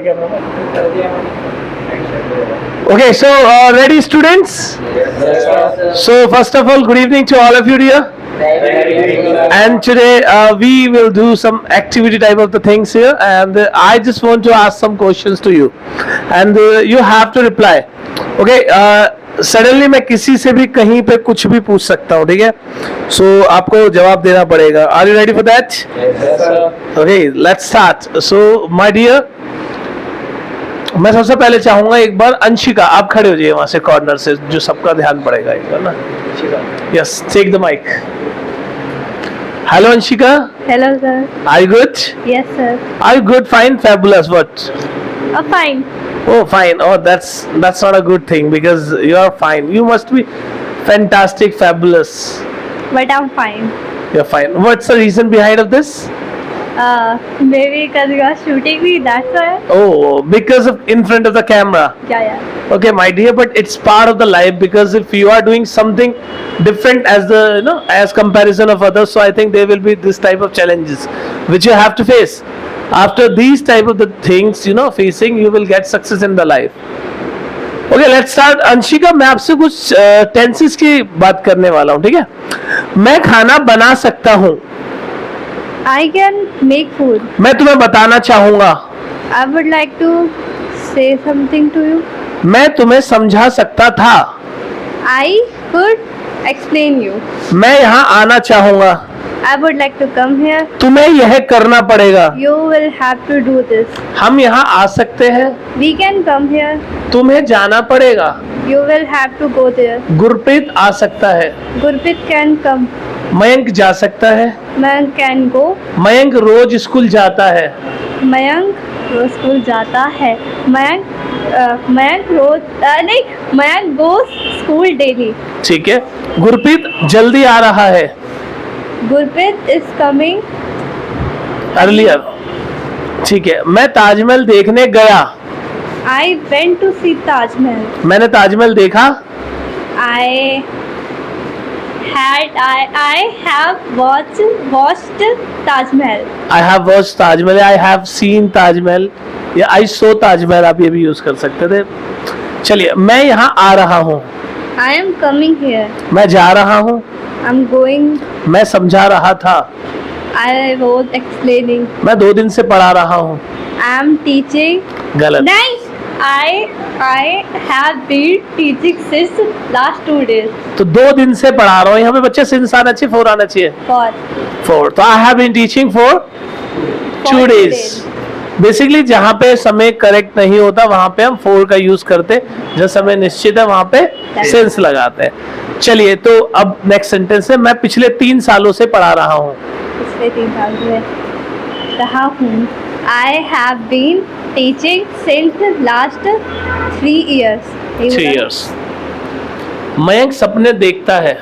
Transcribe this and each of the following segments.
Okay, so ready students? So first of all, good evening to all of you dear. And today we will do some activity type of the things here, and I just want to ask some questions to you, and you have to reply. Okay, suddenly मैं किसी से भी कहीं पे कुछ भी पूछ सकता हूँ, ठीक है? सो आपको जवाब देना पड़ेगा. Are you ready for that? Okay, let's start. So my dear, मैं सबसे पहले चाहूंगा एक बार अंशिका आप खड़े हो जाइए वहां से कॉर्नर से, जो सबका ध्यान पड़ेगा एक बार ना. Yes, take the mic. Hello Anshika. Hello, sir. Are you good? Yes, sir. Are you good? Fine, fabulous. What? Fine. Oh, fine. Oh, that's not a good thing because you are fine. You must be fantastic, fabulous. But I'm fine. You're fine. What's the reason behind of this? Maybe because you are shooting me, that's why. Oh, because of in front of the camera. Yeah. Okay, my dear, but it's part of the life, because if you are doing something different as the as comparison of others, so I think there will be this type of challenges which you have to face. After these type of the things facing, you will get success in the life. Okay, let's start. Anshika, मैं आपसे कुछ tenses की बात करने वाला हूँ, ठीक है? मैं खाना बना सकता हूँ. I can make food. मैं तुम्हें बताना चाहूंगा. I would like to say something to you. मैं तुम्हें समझा सकता था. I could explain you. मैं यहाँ आना चाहूंगा. I would like to come here. तुम्हें यह करना पड़ेगा. You will have to do this. हम यहाँ आ सकते हैं. We can come here. तुम्हें जाना पड़ेगा. You will have to go there. Gurpreet आ सकता है. Gurpreet can come. मयंक जा सकता है. Mayank can go. मयंक रोज स्कूल जाता है. मयंक रोज स्कूल जाता है. मयंक रोज नहीं, मयंक goes school daily. ठीक है. गुरप्रीत जल्दी आ रहा है. Gurpreet is coming earlier. ठीक है. मैं ताजमहल देखने गया. I went to see Taj Mahal. मैंने ताजमहल देखा. I have watched Taj Mahal. I have watched Taj Mahal. I have seen Taj Mahal या I saw ताजमहल, आप ये भी यूज कर सकते थे. चलिए, मैं यहाँ आ रहा हूँ. I am coming here. मैं जा रहा हूँ. I'm going. मैं समझा रहा था. I was explaining. मैं 2 दिन से पढ़ा रहा हूँ. I am teaching. गलत. नहीं, I have been teaching since last 2 days. तो 2 दिन से पढ़ा रहा हूँ. यहाँ पे बच्चे सिंस आना चाहिए, 4 आना चाहिए. फोर. तो I have been teaching for 2 days. Basically जहाँ पे समय करेक्ट नहीं होता वहां पे हम 4 का यूज करते, जब समय निश्चित है वहां पे सेंस लगाते हैं. चलिए, तो अब नेक्स्ट सेंटेंस है. मैं पिछले 3 सालों से पढ़ा रहा हूँ. पिछले 3 साल से रहा हूँ. I have been teaching since last 3 years. 3 years. Mayank सपने देखता है.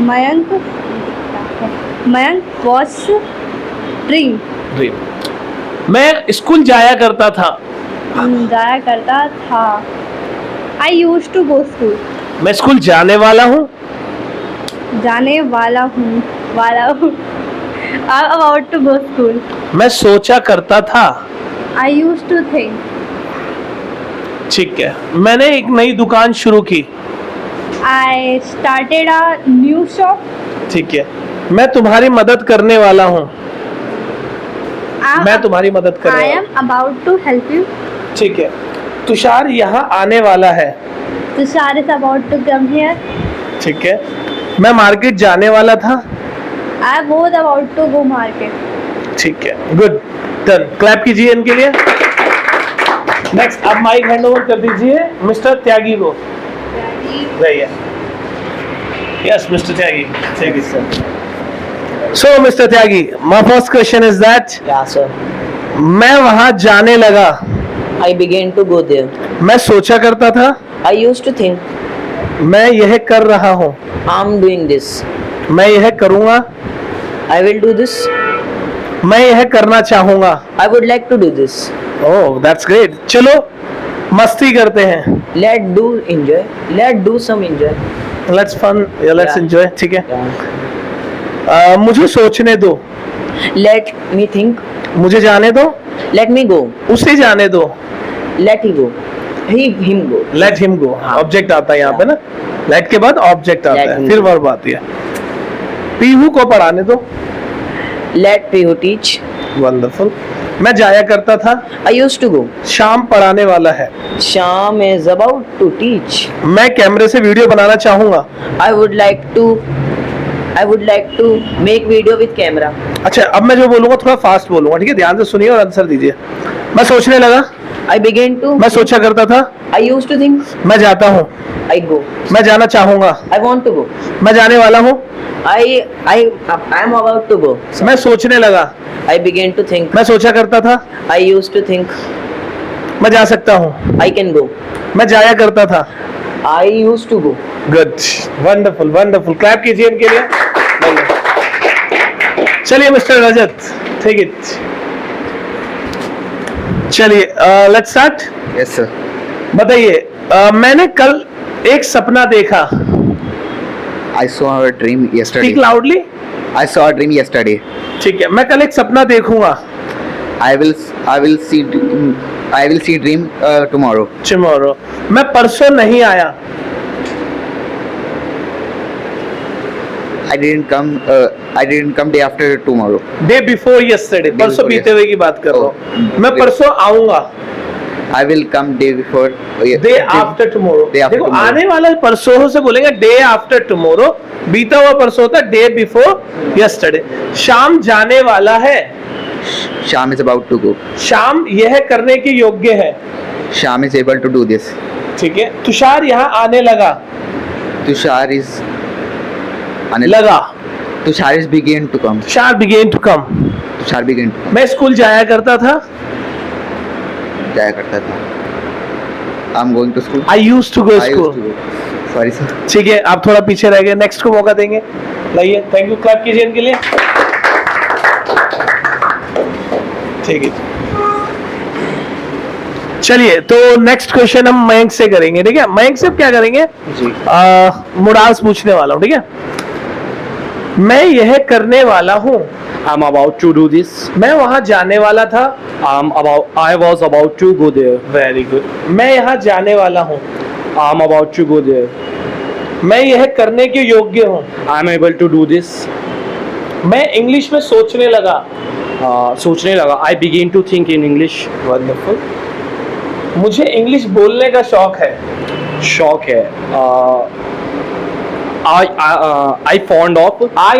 Mayank was dream. मैं स्कूल जाया करता था. जाया करता था. I used to go school. मैं स्कूल जाने वाला हूँ. जाने वाला हूँ. I'm about to go school. मैं सोचा करता था. I used to think. ठीक है. मैंने एक नई दुकान शुरू की. I started a new shop. ठीक है. मैं तुम्हारी मदद करने वाला हूँ. मैं तुम्हारी मदद कर रहा हूँ. I am about to help you. ठीक है. तुषार यहाँ आने वाला है. Tushar is about to come here. ठीक है. मैं मार्केट जाने वाला था. I was about to go market. ठीक है. गुड. डन. क्लैप कीजिए इनके लिए. नेक्स्ट, अब माइक हैंड ओवर कर दीजिए मिस्टर त्यागी को. रहिए. Yes mister Tyagi. Thank you sir. So Mr. Tyagi, my first question is that. Yeah, sir. मैं वहाँ जाने लगा. I began to go there. मैं सोचा करता था. I used to think. मैं यह कर रहा हूँ. I'm doing this. मैं यह करूँगा. I will do this. मैं यह करना चाहूँगा. I would like to do this. Oh, that's great. चलो मस्ती करते हैं. Let's do some enjoy. Let's fun. Yeah, let's Yeah. enjoy. ठीक है. Yeah. मुझे सोचने दो. Let me think. मुझे जाने दो. Let me go. उसे जाने दो. Let he go. Him go. Let him go. हाँ. ऑब्जेक्ट आता है यहाँ पे ना. Let के बाद ऑब्जेक्ट आता Let है, him फिर go. वर्ब आती है. पीहू को पढ़ाने दो. Let Pihu teach. वंडरफुल. मैं जाया करता था. I used to go. शाम पढ़ाने वाला है. Sham is about to teach. मैं कैमरे से वीडियो बनाना चाहूंगा. I would like to make video with camera. अच्छा, अब मैं जो बोलूंगा थोड़ा फास्ट बोलूंगा, ठीक है? ध्यान से सुनिए और आंसर दीजिए. मैं सोचने लगा. I began to. मैं सोचा करता था. I used to think. मैं जाता हूँ. I go. मैं जाना चाहूंगा. I want to go. मैं जाने वाला हूँ. I am about to go. मैं सोचने लगा. I began to think. मैं सोचा करता था. I used to think. मैं जा सकता हूँ. I can go. मैं जाया करता था. I used to go. Good. Wonderful wonderful. Clap कीजिए इनके लिए. चलिए मिस्टर रजत, टेक इट. चलिए लेट्स स्टार्ट. Yes sir. बताइए, मैंने कल एक सपना देखा. I saw a dream yesterday. Speak loudly. I saw a dream yesterday. ठीक है, मैं कल एक सपना देखूंगा. I will see dream tomorrow. Tomorrow. मैं परसों नहीं आया. I didn't come day after tomorrow. Day before yesterday. Day परसों before बीते हुए की बात कर रहा हूँ. Oh. मैं परसों आऊंगा. I will come day before. Day after tomorrow. Day after देखो, tomorrow. आने वाला परसों से बोलेंगे डे आफ्टर टुमारो. बीता हुआ परसों होता है डे बिफोर यस्टरडे. शाम जाने वाला है. Sham is about to go. शाम यह करने के योग्य है. Sham is able to do this. ठीक है. तुषार यहाँ आने लगा. Tushar is लगा. Tushar is begin to come. Tushar begin to come. Tushar begin to मैं स्कूल जाया करता था. जाया करता था. I'm going to school. I used to go I used school. to go. Sorry sir. ठीक है, आप थोड़ा पीछे रह गए. नेक्स्ट को मौका देंगे. लाइए, थैंक यू. क्लैप कीजिए इनके लिए. ठीक है. चलिए, तो नेक्स्ट क्वेश्चन हम मयंक से करेंगे. ठीक है, मयंक से क्या करेंगे? जी. मुराद पूछने वाला हूँ. ठीक है. मैं यह करने वाला हूँ. I'm about to do this. मैं वहां जाने वाला था. I was about to go there. Very good. मैं यहाँ जाने वाला हूँ. I'm about to go there. मैं यह करने के योग्य हूँ. I'm able to do this. मैं इंग्लिश में सोचने लगा. सोचने लगा. I begin to think in English. Wonderful. मुझे इंग्लिश बोलने का शौक है. शौक है. I fond of. I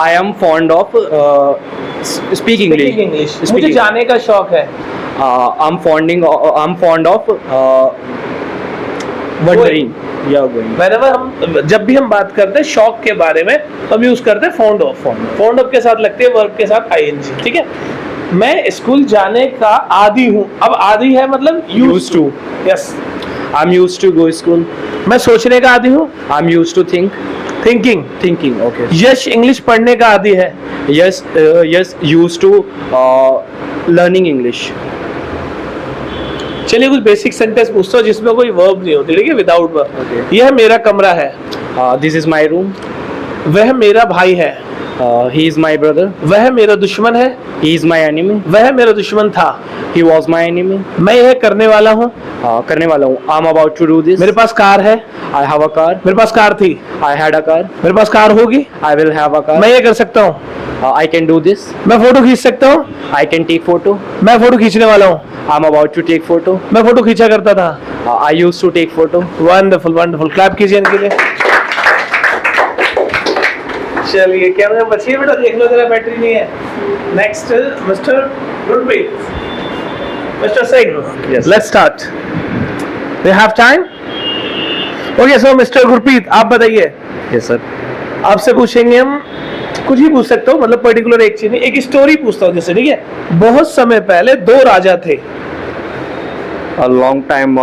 am fond of speak English. English. Speak मुझे English. जाने का शौक है. I'm fond of wondering. Yeah, going. Whenever हम जब भी हम बात करते हैं शौक के बारे में, तो हम यूज करते हैं फॉन्ड ऑफ. फॉन्ड ऑफ के साथ लगती है वर्ब के साथ आईएनजी. ठीक है. मैं स्कूल जाने का आदी हूँ. अब आदी है मतलब Used to. Yes. I'm used to go school. मैं सोचने का आदी हूँ. I'm used to think. Thinking. Thinking. Okay. Yash English पढ़ने का आदी है. Yes, used to learning English. चलिए, कुछ बेसिक सेंटेंस पूछता हूँ जिसमें कोई वर्ब नहीं होती. ठीक है, विदाउट वर्ब. Okay. यह मेरा कमरा है. This is my room. वह मेरा भाई है. He is my brother. वह मेरा दुश्मन है. He is my enemy. वह मेरा दुश्मन था. He was my enemy. मैं यह करने वाला हूँ. करने वाला हूँ. I'm about to do this. मेरे पास कार है. I have a car. मेरे पास कार थी. I had a car. मेरे पास कार होगी. I will have a car. मैं ये कर सकता हूँ. I can do this. मैं फोटो खींच सकता हूँ. I can take photo. मैं फोटो खींचने वाला हूँ. I'm about to take photo. मैं फोटो खींचा करता था. I used to take photo. Wonderful wonderful. Clap कीजिए इनके लिए. चलिए, कैमरा बचिए बेटा, देख लो जरा बैटरी नहीं है. Next mister Gurpreet. Mister Singh. Yes. Let's start. We have time. Okay, so mister Gurpreet, आप बताइए. Yes, sir. आपसे पूछेंगे हम, कुछ भी पूछ सकते हो, मतलब पर्टिकुलर एक चीज नहीं. एक स्टोरी पूछता हूँ जैसे. ठीक है. बहुत समय पहले दो राजा थे. A long time,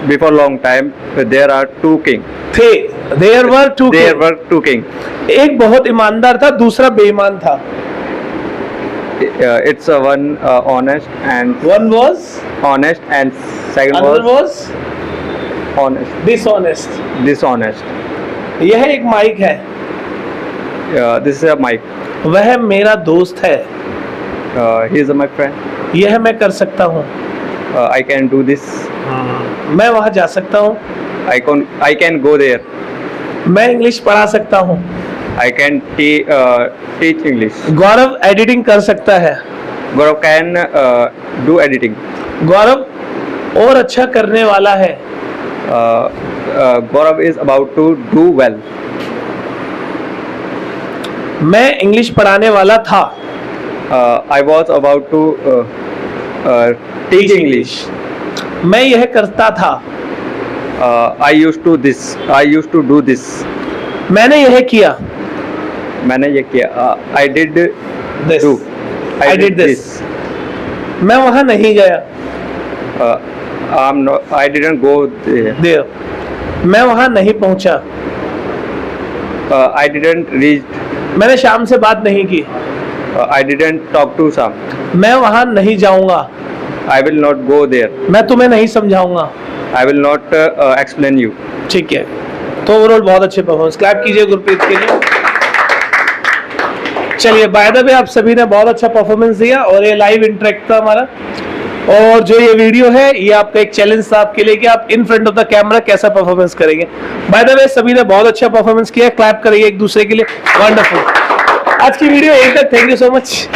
before long time, there are two kings. थे. There were two. There were two kings. एक बहुत ईमानदार था, दूसरा बेईमान था. It's one honest and one was second another was was honest, dishonest. dishonest. यह एक माइक है. This is a mic. वह मेरा दोस्त है. He is my friend. यह मैं कर सकता हूँ. I can do this. मैं वहाँ जा सकता हूँ. I can go there. मैं इंग्लिश पढ़ा सकता हूँ. I can teach English. Gaurav editing कर सकता है. Gaurav can do editing. गौरव और अच्छा करने वाला है. Gaurav is about to do well. मैं इंग्लिश पढ़ाने वाला था. I was about to teach English. मैं यह करता था. I used to do this. मैंने यह किया. मैंने ये किया. I did This. do. I did this. मैं वहाँ नहीं गया. I didn't go there. There. मैं वहाँ नहीं पहुँचा. I didn't reach. मैंने शाम से बात नहीं की. I didn't talk to Sam. मैं वहाँ नहीं जाऊँगा. I will not go there. मैं तुम्हें नहीं समझाऊंगा. I will not explain you. ठीक है. तो ओवरऑल बहुत अच्छे परफॉर्मेंस. क्लैप कीजिए गुरप्रीत के लिए. चलिए, बाय द वे आप सभी ने बहुत अच्छा परफॉर्मेंस दिया और ये लाइव इंटरेक्ट था हमारा. और जो ये वीडियो है ये आपका एक चैलेंज था आपके लिए कि आप in front of the camera कैसा परफॉर्मेंस करेंगे. बाय द वे सभी ने बहुत अच्छा परफॉर्मेंस किया. क्लैप करिए एक दूसरे के लिए. वंडरफुल. आज की वीडियो यहीं तक. Thank you so much.